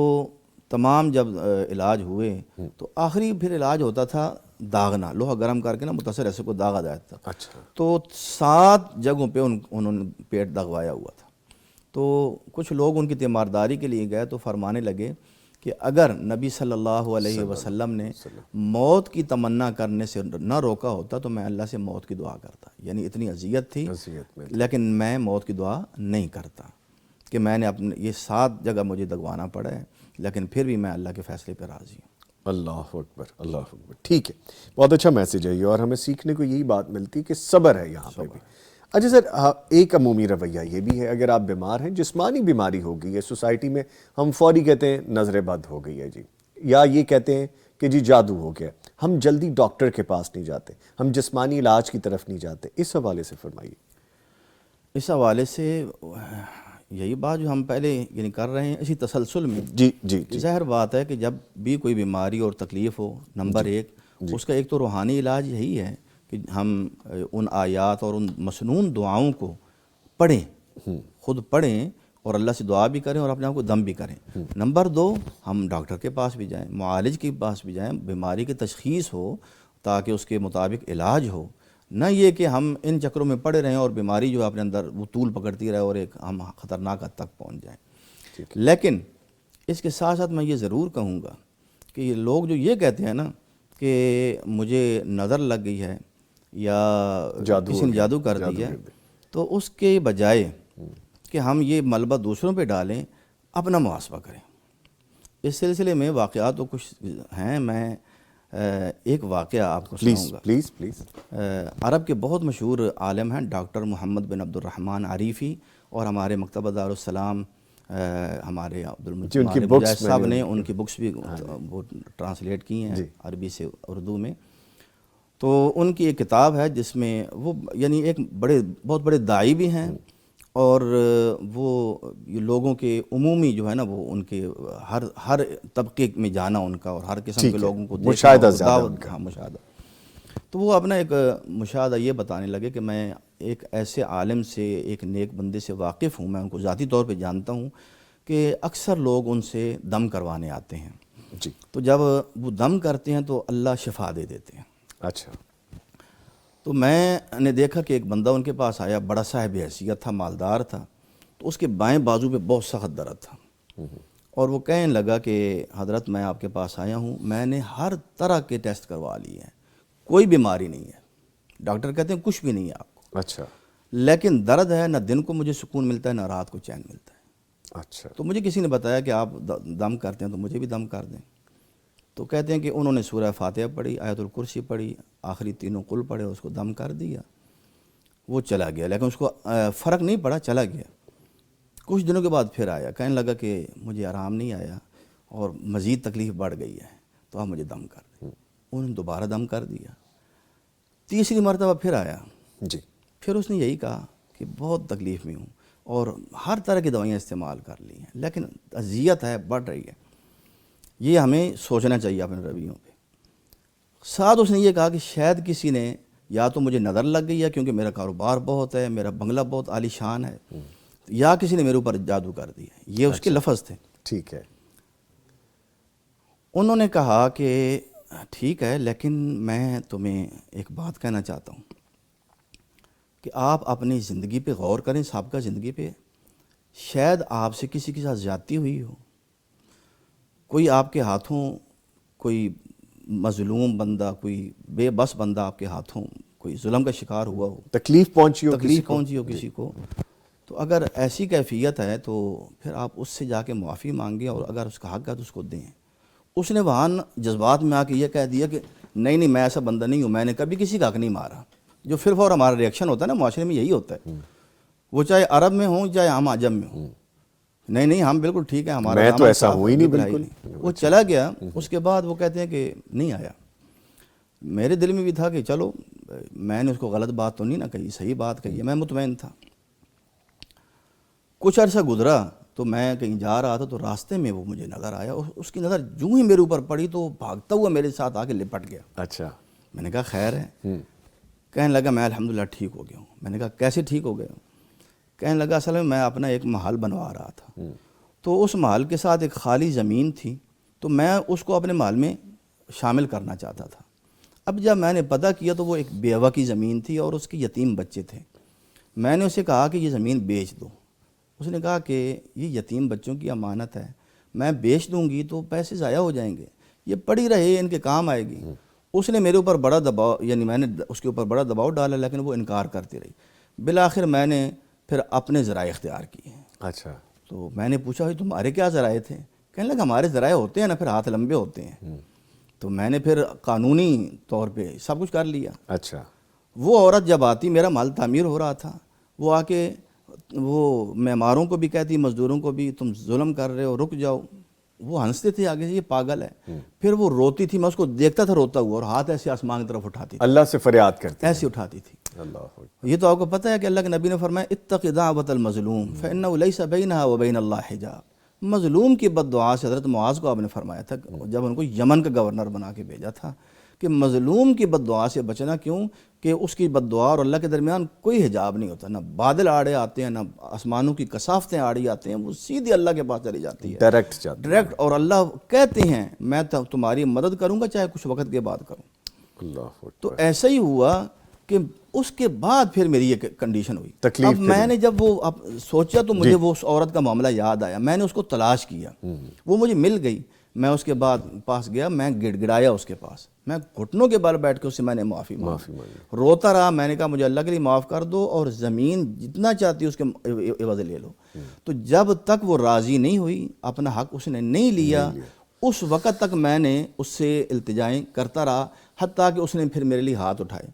تمام جب علاج ہوئے تو آخری پھر علاج ہوتا تھا داغنا، لوہا گرم کر کے نا متصل ایسے کو داغا جاتا تھا. اچھا. تو 7 جگہوں پہ انہوں نے پیٹ دغوایا ہوا تھا. تو کچھ لوگ ان کی تیمارداری کے لیے گئے تو فرمانے لگے کہ اگر نبی صلی اللہ علیہ وسلم نے موت کی تمنا کرنے سے نہ روکا ہوتا تو میں اللہ سے موت کی دعا کرتا. یعنی اتنی اذیت تھی لیکن میں موت کی دعا نہیں کرتا، کہ میں نے اپنے یہ 7 جگہ مجھے دگوانا پڑا ہے لیکن پھر بھی میں اللہ کے فیصلے پہ راضی ہوں. اللہ اکبر، اللہ اکبر. ٹھیک ہے، بہت اچھا میسیج ہے یہ، اور ہمیں سیکھنے کو یہی بات ملتی کہ صبر ہے یہاں پہ بھی. اچھا سر، ایک عمومی رویہ یہ بھی ہے، اگر آپ بیمار ہیں، جسمانی بیماری ہو گئی ہے سوسائٹی میں، ہم فوری کہتے ہیں نظر بد ہو گئی ہے جی، یا یہ کہتے ہیں کہ جی جادو ہو گیا، ہم جلدی ڈاکٹر کے پاس نہیں جاتے، ہم جسمانی علاج کی طرف نہیں جاتے. اس حوالے سے فرمائیے. اس حوالے سے یہی بات جو ہم پہلے یعنی کر رہے ہیں اسی تسلسل میں، جی جی جی. ظاہر بات ہے کہ جب بھی کوئی بیماری اور تکلیف ہو، نمبر 1 اس کا ایک تو روحانی علاج یہی ہے کہ ہم ان آیات اور ان مسنون دعاؤں کو پڑھیں، خود پڑھیں اور اللہ سے دعا بھی کریں اور اپنے آپ کو دم بھی کریں. نمبر 2 ہم ڈاکٹر کے پاس بھی جائیں، معالج کے پاس بھی جائیں، بیماری کی تشخیص ہو تاکہ اس کے مطابق علاج ہو، نہ یہ کہ ہم ان چکروں میں پڑے رہیں اور بیماری جو اپنے اندر وہ طول پکڑتی رہے اور ایک ہم خطرناک حد تک پہنچ جائیں. لیکن اس کے ساتھ ساتھ میں یہ ضرور کہوں گا کہ یہ لوگ جو یہ کہتے ہیں نا کہ مجھے نظر لگ گئی ہے یا کسی نے جادو کر دیا، تو اس کے بجائے کہ ہم یہ ملبہ دوسروں پہ ڈالیں، اپنا محاسبہ کریں. اس سلسلے میں واقعات تو کچھ ہیں، میں ایک واقعہ آپ کو سناؤں گا. Please please. عرب کے بہت مشہور عالم ہیں ڈاکٹر محمد بن عبد الرحمن عریفی، اور ہمارے مکتبہ دارالسلام ہمارے عبدالمجید مجاہد صاحب نے ان کی بکس بھی وہ ٹرانسلیٹ کی ہیں عربی سے اردو میں. تو ان کی ایک کتاب ہے جس میں وہ یعنی ایک بہت بڑے داعی بھی ہیں، اور وہ لوگوں کے عمومی جو ہے نا وہ ان کے ہر طبقے میں جانا ان کا، اور ہر قسم کے لوگوں کو مشاہدہ زیادہ ان کا. ہاں مشاہدہ. تو وہ اپنا ایک مشاہدہ یہ بتانے لگے کہ میں ایک ایسے عالم سے، ایک نیک بندے سے واقف ہوں، میں ان کو ذاتی طور پہ جانتا ہوں کہ اکثر لوگ ان سے دم کروانے آتے ہیں. جی. تو جب وہ دم کرتے ہیں تو اللہ شفا دے دیتے ہیں. اچھا. تو میں نے دیکھا کہ ایک بندہ ان کے پاس آیا، بڑا صاحب حیثیت تھا، مالدار تھا. تو اس کے بائیں بازو پہ بہت سخت درد تھا، اور وہ کہنے لگا کہ حضرت میں آپ کے پاس آیا ہوں، میں نے ہر طرح کے ٹیسٹ کروا لیے ہیں، کوئی بیماری نہیں ہے، ڈاکٹر کہتے ہیں کچھ بھی نہیں ہے آپ کو. اچھا. لیکن درد ہے، نہ دن کو مجھے سکون ملتا ہے نہ رات کو چین ملتا ہے. اچھا. تو مجھے کسی نے بتایا کہ آپ دم کرتے ہیں تو مجھے بھی دم کر دیں. تو کہتے ہیں کہ انہوں نے سورہ فاتحہ پڑھی، آیت الکرسی پڑھی، آخری 3 قل پڑھے، اس کو دم کر دیا، وہ چلا گیا. لیکن اس کو فرق نہیں پڑا، چلا گیا. کچھ دنوں کے بعد پھر آیا، کہنے لگا کہ مجھے آرام نہیں آیا اور مزید تکلیف بڑھ گئی ہے، تو آپ مجھے دم کر دیں. انہوں نے دوبارہ دم کر دیا. تیسری مرتبہ پھر آیا جی. پھر اس نے یہی کہا کہ بہت تکلیف میں ہوں اور ہر طرح کی دوائیاں استعمال کر لی ہیں لیکن اذیت ہے، بڑھ رہی ہے. یہ ہمیں سوچنا چاہیے اپنے رویوں پہ. ساتھ اس نے یہ کہا کہ شاید کسی نے یا تو مجھے نظر لگ گئی ہے کیونکہ میرا کاروبار بہت ہے، میرا بنگلہ بہت عالی شان ہے، یا کسی نے میرے اوپر جادو کر دیا. یہ اس کے لفظ تھے. ٹھیک ہے. انہوں نے کہا کہ ٹھیک ہے، لیکن میں تمہیں ایک بات کہنا چاہتا ہوں کہ آپ اپنی زندگی پہ غور کریں، سابقہ زندگی پہ. شاید آپ سے کسی کے ساتھ زیادتی ہوئی ہو، کوئی آپ کے ہاتھوں کوئی مظلوم بندہ، کوئی بے بس بندہ آپ کے ہاتھوں کوئی ظلم کا شکار ہوا ہو، تکلیف پہنچی ہو کسی کو. تو اگر ایسی کیفیت ہے تو پھر آپ اس سے جا کے معافی مانگیں، اور اگر اس کا حق ہے تو اس کو دیں. اس نے وہاں جذبات میں آ کے یہ کہہ دیا کہ نہیں نہیں میں ایسا بندہ نہیں ہوں، میں نے کبھی کسی کا حق نہیں مارا، جو پھر فور ہمارا ریئیکشن ہوتا ہے نا معاشرے میں یہی ہوتا ہے، وہ چاہے عرب میں ہوں چاہے ہم عجم میں ہوں، نہیں نہیں ہم بالکل ٹھیک ہے، ہمارا میں تو دامن ایسا صاف ہوں ہے، ہی نہیں بالکل بالکل۔ وہ چلا گیا، اس کے بعد وہ کہتے ہیں کہ نہیں آیا۔ میرے دل میں بھی تھا کہ چلو میں نے اس کو غلط بات تو نہیں نہ کہی، صحیح بات کہی ہے، میں مطمئن تھا۔ کچھ عرصہ گزرا تو میں کہیں جا رہا تھا تو راستے میں وہ مجھے نظر آیا، اور اس کی نظر جو ہی میرے اوپر پڑی تو وہ بھاگتا ہوا میرے ساتھ آ کے لپٹ گیا۔ اچھا۔ میں نے کہا خیر ہے؟ کہنے لگا میں الحمدللہ ٹھیک ہو گیا ہوں۔ میں نے کہا کیسے ٹھیک ہو گیا ہوں؟ کہنے لگا اصل میں اپنا ایک محل بنوا رہا تھا، تو اس محل کے ساتھ ایک خالی زمین تھی، تو میں اس کو اپنے محل میں شامل کرنا چاہتا تھا۔ اب جب میں نے پتہ کیا تو وہ ایک بیوہ کی زمین تھی اور اس کے یتیم بچے تھے۔ میں نے اسے کہا کہ یہ زمین بیچ دو۔ اس نے کہا کہ یہ یتیم بچوں کی امانت ہے، میں بیچ دوں گی تو پیسے ضائع ہو جائیں گے، یہ پڑی رہے ان کے کام آئے گی۔ اس نے میرے اوپر بڑا دباؤ، یعنی میں نے اس کے اوپر بڑا دباؤ ڈالا، لیکن وہ انکار کرتی رہی۔ بالآخر میں نے پھر اپنے ذرائع اختیار کیے۔ اچھا۔ تو میں نے پوچھا بھائی تمہارے کیا ذرائع تھے؟ کہنے لگا ہمارے ذرائع ہوتے ہیں نا، پھر ہاتھ لمبے ہوتے ہیں۔ تو میں نے پھر قانونی طور پہ سب کچھ کر لیا۔ اچھا۔ وہ عورت جب آتی، میرا محل تعمیر ہو رہا تھا، وہ آ کے وہ معماروں کو بھی کہتی، مزدوروں کو بھی، تم ظلم کر رہے ہو، رک جاؤ۔ وہ ہنستے تھے آگے سے، یہ پاگل ہے۔ پھر وہ روتی تھی، میں اس کو دیکھتا تھا روتا ہوا، اور ہاتھ ایسے آسمان کی طرف اٹھاتی تھی، اللہ سے فریاد کرتے ایسے اٹھاتی تھی۔ اللہ اکبر۔ یہ تو آپ کو پتہ ہے کہ اللہ کے نبی نے فرمایا اتق دعوت المظلوم فإنه ليس بينها وبين الله حجاب۔ مظلوم کی بد دعا سے حضرت معاذ کو آپ نے فرمایا تھا جب ان کو یمن کا گورنر بنا کے بھیجا تھا کہ مظلوم کی بد دعا سے بچنا، کیوں کہ اس کی بد دعا اور اللہ کے درمیان کوئی حجاب نہیں ہوتا، نہ بادل آڑے آتے ہیں، نہ آسمانوں کی کثافتیں آڑی آتے ہیں، وہ سیدھی اللہ کے پاس چلی جاتی ہے ڈائریکٹ جاتے ڈائریکٹ۔ اور اللہ کہتے ہیں میں تمہاری مدد کروں گا چاہے کچھ وقت کے بعد کروں۔ اللہ اکبر۔ تو ایسا ہی ہوا کہ اس کے بعد پھر میری یہ کنڈیشن ہوئی۔ تکلیف اب میں نے جب وہ سوچا تو مجھے وہ اس عورت کا معاملہ یاد آیا، میں نے اس کو تلاش کیا، وہ مجھے مل گئی۔ میں اس کے بعد پاس گیا، میں گڑ گڑایا اس کے پاس، میں گھٹنوں کے بل بیٹھ کے اس سے میں نے معافی مانگی، روتا رہا۔ میں نے کہا مجھے اللہ کے لیے معاف کر دو، اور زمین جتنا چاہتی ہے اس کے عوض لے لو۔ تو جب تک وہ راضی نہیں ہوئی، اپنا حق اس نے نہیں لیا، اس وقت تک میں نے اس سے التجائیں کرتا رہا، حتیٰ کہ اس نے پھر میرے لیے ہاتھ اٹھائے۔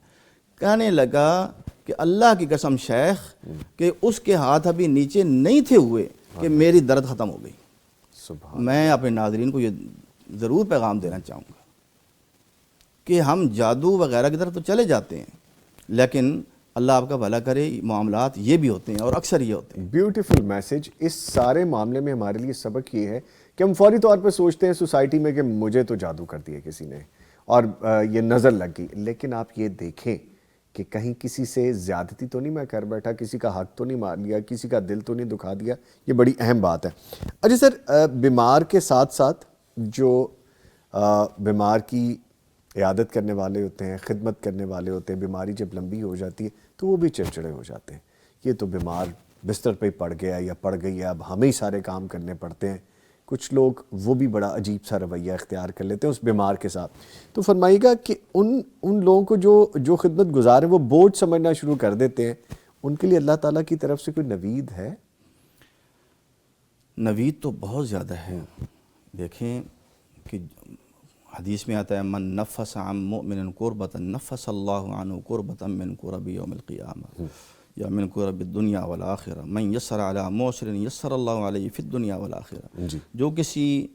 کہنے لگا کہ اللہ کی قسم شیخ کہ اس کے ہاتھ ابھی نیچے نہیں تھے ہوئے کہ میری درد ختم ہو گئی۔ سبحان۔ میں اپنے ناظرین کو یہ ضرور پیغام دینا چاہوں گا کہ ہم جادو وغیرہ کی طرف تو چلے جاتے ہیں، لیکن اللہ آپ کا بھلا کرے، معاملات یہ بھی ہوتے ہیں اور اکثر یہ ہوتے ہیں۔ Beautiful message. اس سارے معاملے میں ہمارے لیے سبق یہ ہے کہ ہم فوری طور پہ سوچتے ہیں سوسائٹی میں کہ مجھے تو جادو کر دیا کسی نے اور یہ نظر لگ گئی، لیکن آپ یہ دیکھیں کہ کہیں کسی سے زیادتی تو نہیں میں کر بیٹھا، کسی کا حق تو نہیں مار لیا، کسی کا دل تو نہیں دکھا دیا۔ یہ بڑی اہم بات ہے۔ اچھا سر، بیمار کے ساتھ ساتھ جو بیمار کی عیادت کرنے والے ہوتے ہیں، خدمت کرنے والے ہوتے ہیں، بیماری جب لمبی ہو جاتی ہے تو وہ بھی چڑچڑے ہو جاتے ہیں، یہ تو بیمار بستر پہ پڑ گیا یا پڑ گئی ہے، اب ہمیں ہی سارے کام کرنے پڑتے ہیں۔ کچھ لوگ وہ بھی بڑا عجیب سا رویہ اختیار کر لیتے ہیں اس بیمار کے ساتھ۔ تو فرمائیے گا کہ ان لوگوں کو جو خدمت گزار ہیں وہ بوجھ سمجھنا شروع کر دیتے ہیں، ان کے لیے اللہ تعالیٰ کی طرف سے کوئی نوید ہے؟ نوید تو بہت زیادہ ہے۔ دیکھیں کہ حدیث میں آتا ہے من نفس عن مؤمن کربۃ نفس اللہ عنہ کربۃ من کرب یوم القیامہ یا من کرب الدنیا والآخرہ من یسر علی معسر یسر اللہ علیہ فی الدنیا والآخرہ۔ جو کسی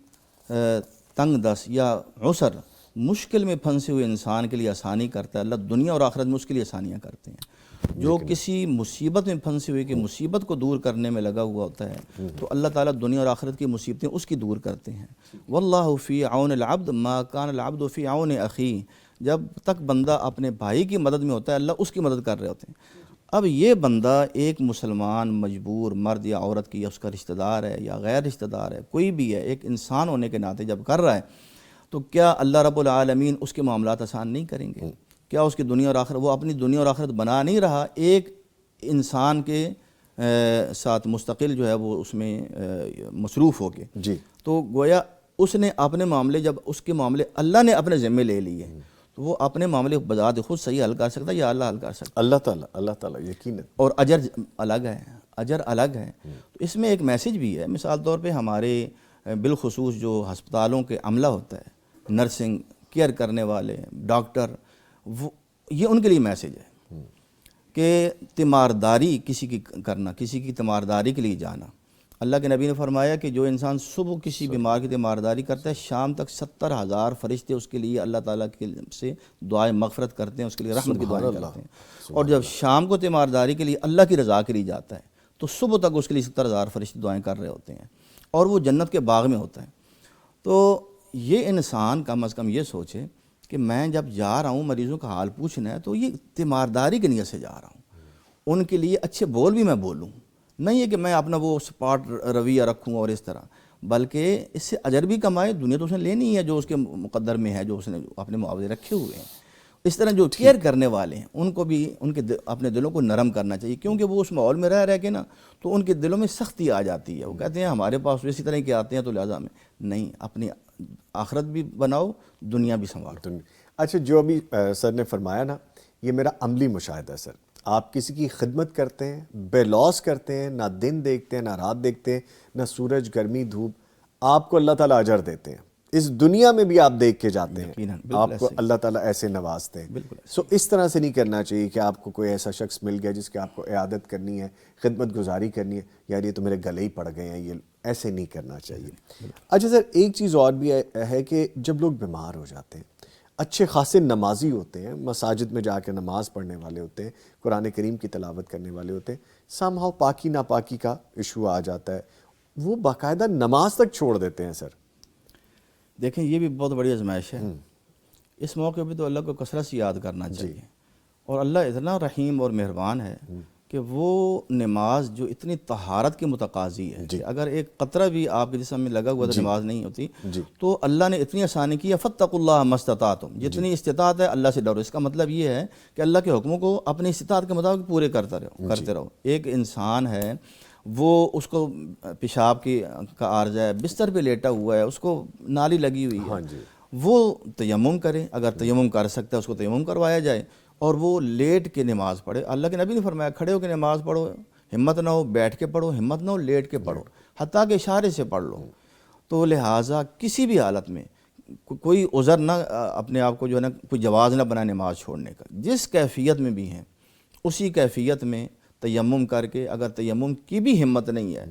تنگ دست یا عسر مشکل میں پھنسے ہوئے انسان کے لیے آسانی کرتا ہے، اللہ دنیا اور آخرت میں اس کے لیے آسانیاں کرتے ہیں۔ جو کسی مصیبت میں پھنسے ہوئے کہ مصیبت کو دور کرنے میں لگا ہوا ہوتا ہے تو اللہ تعالیٰ دنیا اور آخرت کی مصیبتیں اس کی دور کرتے ہیں۔ واللہ فی عون العبد ما کان العبد فی عون اخیہ۔ جب تک بندہ اپنے بھائی کی مدد میں ہوتا ہے اللہ اس کی مدد کر رہے ہوتے ہیں۔ اب یہ بندہ ایک مسلمان مجبور مرد یا عورت کی، یا اس کا رشتہ دار ہے یا غیر رشتہ دار ہے، کوئی بھی ہے، ایک انسان ہونے کے ناطے جب کر رہا ہے تو کیا اللہ رب العالمین اس کے معاملات آسان نہیں کریں گے؟ کیا اس کی دنیا اور آخرت، وہ اپنی دنیا اور آخرت بنا نہیں رہا ایک انسان کے ساتھ مستقل جو ہے وہ اس میں مصروف ہو کے؟ جی۔ تو گویا اس نے اپنے معاملے، جب اس کے معاملے اللہ نے اپنے ذمے لے لیے تو وہ اپنے معاملے بذات خود صحیح حل کر سکتا ہے یا اللہ حل کر سکتا ہے؟ اللہ تعالیٰ یقیناً۔ اور اجر الگ ہے، اجر الگ ہے۔ تو اس میں ایک میسج بھی ہے، مثال طور پہ ہمارے بالخصوص جو ہسپتالوں کے عملہ ہوتا ہے، نرسنگ کیئر کرنے والے ڈاکٹر، وہ یہ ان کے لیے میسیج ہے کہ تیمارداری کسی کی کرنا، کسی کی تیمارداری کے لیے جانا. اللہ کے نبی نے فرمایا کہ جو انسان صبح کسی بیمار کی تیمارداری کرتا ہے، شام تک 70,000 فرشتے اس کے لیے اللہ تعالیٰ کے سے دعائیں مغفرت کرتے ہیں، اس کے لیے رحمت کی دعائیں کرتے ہیں. اور جب شام کو تیمارداری کے لیے اللہ کی رضا کے لیے جاتا ہے تو صبح تک اس کے لیے 70,000 فرشتے دعائیں کر رہے ہوتے ہیں، اور وہ جنت کے باغ میں ہوتا ہے. تو یہ انسان کم از کم یہ سوچے کہ میں جب جا رہا ہوں مریضوں کا حال پوچھنا ہے تو یہ تیمارداری کی نیت سے جا رہا ہوں، ان کے لیے اچھے بول بھی میں بولوں، نہیں ہے کہ میں اپنا وہ سپاٹ رویہ رکھوں اور اس طرح، بلکہ اس سے اجر بھی کمائے. دنیا تو اس نے لینی ہے جو اس کے مقدر میں ہے، جو اس نے اپنے معاوضے رکھے ہوئے ہیں. اس طرح جو کیئر کرنے والے ہیں ان کو بھی ان کے اپنے دلوں کو نرم کرنا چاہیے، کیونکہ وہ اس ماحول میں رہ کے نا تو ان کے دلوں میں سختی آ جاتی ہے. وہ کہتے ہیں ہمارے پاس اسی طرح کے آتے ہیں تو لہٰذا میں نہیں، اپنی آخرت بھی بناؤ، دنیا بھی سنبھالو. اچھا، جو ابھی سر نے فرمایا نا، یہ میرا عملی مشاہدہ ہے سر. آپ کسی کی خدمت کرتے ہیں، بے لوس کرتے ہیں، نہ دن دیکھتے ہیں نہ رات دیکھتے ہیں، نہ سورج گرمی دھوپ، آپ کو اللہ تعالیٰ اجر دیتے ہیں. اس دنیا میں بھی آپ دیکھ کے جاتے ہیں، آپ کو اللہ تعالیٰ ایسے نوازتے ہیں. سو اس طرح سے نہیں کرنا چاہیے کہ آپ کو کوئی ایسا شخص مل گیا جس کی آپ کو عیادت کرنی ہے، خدمت گزاری کرنی ہے، یار یہ تو میرے گلے ہی پڑ گئے ہیں، یہ ایسے نہیں کرنا چاہیے. اچھا سر، ایک چیز اور بھی ہے کہ جب لوگ بیمار ہو جاتے ہیں، اچھے خاصے نمازی ہوتے ہیں، مساجد میں جا کے نماز پڑھنے والے ہوتے ہیں، قرآن کریم کی تلاوت کرنے والے ہوتے ہیں، سم ہاؤ پاکی ناپاکی کا ایشو آ جاتا ہے، وہ باقاعدہ نماز تک چھوڑ دیتے ہیں سر. دیکھیں یہ بھی بہت بڑی آزمائش ہے. اس موقع پہ تو اللہ کو کثرت سے یاد کرنا چاہیے. اور اللہ اتنا رحیم اور مہربان ہے کہ وہ نماز جو اتنی طہارت کے متقاضی ہے کہ اگر ایک قطرہ بھی آپ کے جسم میں لگا ہوا تو نماز نہیں ہوتی، تو اللہ نے اتنی آسانی کی ہے، فَاتَّقُوا اللَّهَ مَا اسْتَطَعْتُمْ، جتنی استطاعت ہے اللہ سے ڈرو. اس کا مطلب یہ ہے کہ اللہ کے حکموں کو اپنی استطاعت کے مطابق پورے کرتے رہو. ایک انسان ہے، وہ اس کو پیشاب کا عارضہ ہے، بستر پہ لیٹا ہوا ہے، اس کو نالی لگی ہوئی ہے، وہ تیمم کرے، اگر تیمم کر سکتا ہے اس کو تیمم کروایا جائے اور وہ لیٹ کے نماز پڑھے. اللہ کے نبی نے فرمایا کھڑے ہو کے نماز پڑھو، ہمت نہ ہو بیٹھ کے پڑھو، ہمت نہ ہو لیٹ کے پڑھو، حتیٰ کہ اشارے سے پڑھ لو. تو لہٰذا کسی بھی حالت میں کوئی عذر نہ اپنے آپ کو جو ہے نا کوئی جواز نہ بنائے نماز چھوڑنے کا. جس کیفیت میں بھی ہیں اسی کیفیت میں تیمم کر کے، اگر تیمم کی بھی ہمت نہیں ہے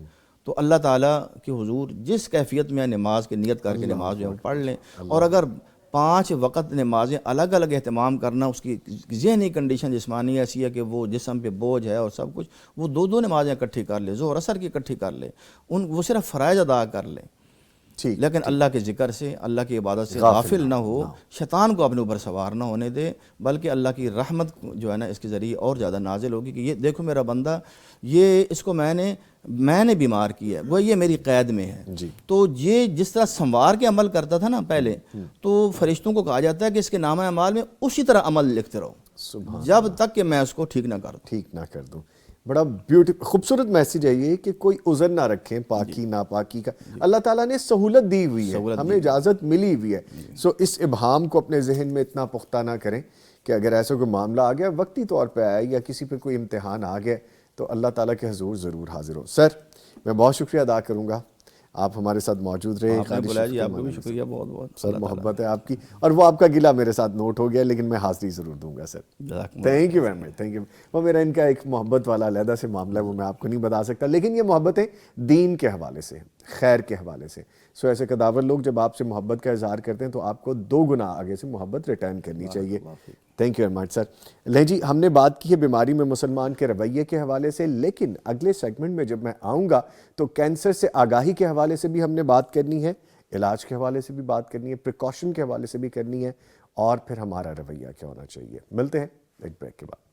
تو اللہ تعالیٰ کے حضور جس کیفیت میں نماز کی نیت کر کے نماز جو ہے پڑھ لیں. اور اگر 5 وقت نمازیں الگ الگ اہتمام کرنا، اس کی ذہنی کنڈیشن جسمانی ایسی ہے کہ وہ جسم پہ بوجھ ہے اور سب کچھ، وہ 2 نمازیں اکٹھی کر لے، ظہر عصر کی اکٹھی کر لے، وہ صرف فرائض ادا کر لے، لیکن اللہ کے ذکر سے، اللہ کی عبادت سے غافل نہ ہو، شیطان کو اپنے اوپر سوار نہ ہونے دے، بلکہ اللہ کی رحمت جو ہے نا اس کے ذریعے اور زیادہ نازل ہوگی کہ یہ دیکھو میرا بندہ، یہ اس کو میں نے بیمار کیا ہے، وہ یہ میری قید میں ہے. تو یہ جس طرح سنوار کے عمل کرتا تھا نا پہلے، تو فرشتوں کو کہا جاتا ہے کہ اس کے نامہ اعمال میں اسی طرح عمل لکھتے رہو جب تک کہ میں اس کو ٹھیک نہ کر دوں. بڑا خوبصورت میسیج ہے یہ کہ کوئی عذر نہ رکھیں پاکی ناپاکی کا. اللہ تعالیٰ نے سہولت دی ہوئی ہے، ہمیں اجازت ملی ہوئی ہے. سو اس ابہام کو اپنے ذہن میں اتنا پختہ نہ کریں کہ اگر ایسا کوئی معاملہ آ گیا، وقتی طور پہ آیا یا کسی پہ کوئی امتحان آ گیا، تو اللہ تعالیٰ کے حضور ضرور حاضر ہو. سر میں بہت شکریہ ادا کروں گا، آپ ہمارے ساتھ موجود رہے. جی آپ کو بھی شکریہ بہت بہت سر، محبت ہے آپ کی، اور وہ آپ کا گلہ میرے ساتھ نوٹ ہو گیا، لیکن میں حاضری ضرور دوں گا sir. Thank you very much, thank you. وہ میرا ان کا ایک محبت والا علیحدہ سے معاملہ ہے، وہ میں آپ کو نہیں بتا سکتا، لیکن یہ محبتیں دین کے حوالے سے، خیر کے حوالے سے. سو ایسے قداور لوگ جب آپ سے محبت کا اظہار کرتے ہیں تو آپ کو 2 گنا آگے سے محبت ریٹرن کرنی چاہیے. تھینک یو ویری مچ سر. لیں جی، ہم نے بات کی ہے بیماری میں مسلمان کے رویے کے حوالے سے، لیکن اگلے سیگمنٹ میں جب میں آؤں گا تو کینسر سے آگاہی کے حوالے سے بھی ہم نے بات کرنی ہے، علاج کے حوالے سے بھی بات کرنی ہے، پریکاشن کے حوالے سے بھی کرنی ہے، اور پھر ہمارا رویہ کیا ہونا چاہیے. ملتے ہیں ایک بریک کے بعد.